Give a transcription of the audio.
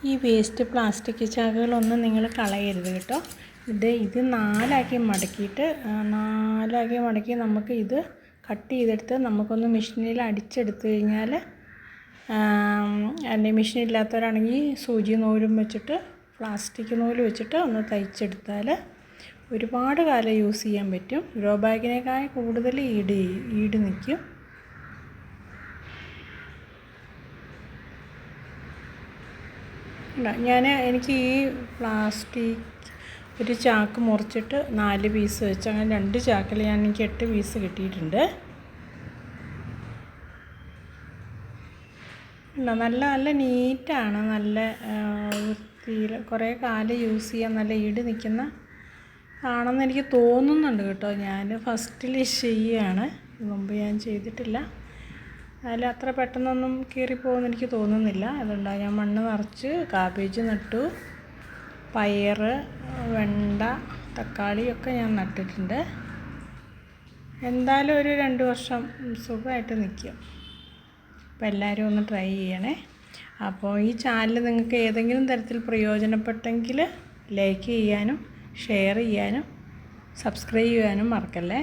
ഈ waste plastic ചാക്കുകളൊന്നും നിങ്ങൾ കളയരുത് കേട്ടോ. ഇത് നാലാക്കി മടക്കി നമുക്ക് ഇത് കട്ട് ചെയ്തെടുത്ത് നമുക്കൊന്ന് മെഷീനിൽ അടിച്ചെടുത്ത് കഴിഞ്ഞാൽ, അല്ലെങ്കിൽ മെഷീൻ ഇല്ലാത്തവരാണെങ്കിൽ സൂചി നൂലും വെച്ചിട്ട് പ്ലാസ്റ്റിക് നൂല് വെച്ചിട്ട് ഒന്ന് തയ്ച്ചെടുത്താൽ ഒരുപാട് കാലം യൂസ് ചെയ്യാൻ പറ്റും. ഗ്രോ ബാഗിനേക്കാൾ കൂടുതൽ ഈട് നിൽക്കും. എനിക്ക് ഈ പ്ലാസ്റ്റിക് ഒരു ചാക്ക് മുറിച്ചിട്ട് 4 പീസ് വെച്ച് അങ്ങനെ 2 ചാക്കിൽ എനിക്ക് 8 പീസ് കിട്ടിയിട്ടുണ്ട്. നല്ല നല്ല നീറ്റാണ്, നല്ല വൃത്തിയിൽ കുറേ കാലം യൂസ് ചെയ്യാൻ നല്ല ഈട് നിൽക്കുന്ന ആണെന്ന് എനിക്ക് തോന്നുന്നുണ്ട് കേട്ടോ. ഞാൻ ഫസ്റ്റിൽ ചെയ്യുകയാണ്, മുമ്പ് ഞാൻ ചെയ്തിട്ടില്ല. അതിൽ അത്ര പെട്ടെന്നൊന്നും കീറിപ്പോകുമെന്ന് എനിക്ക് തോന്നുന്നില്ല. അതുകൊണ്ടാണ് ഞാൻ മണ്ണ് നിറച്ച് കാബേജ് നട്ടു, പയർ, വെണ്ട, തക്കാളിയൊക്കെ ഞാൻ നട്ടിട്ടുണ്ട്. എന്തായാലും ഒരു 2 വർഷം സുഖമായിട്ട് നിൽക്കും. അപ്പോൾ എല്ലാവരും ഒന്ന് ട്രൈ ചെയ്യണേ. അപ്പോൾ ഈ ചാനൽ നിങ്ങൾക്ക് ഏതെങ്കിലും തരത്തിൽ പ്രയോജനപ്പെട്ടെങ്കിൽ ലൈക്ക് ചെയ്യാനും ഷെയർ ചെയ്യാനും സബ്സ്ക്രൈബ് ചെയ്യാനും മറക്കല്ലേ.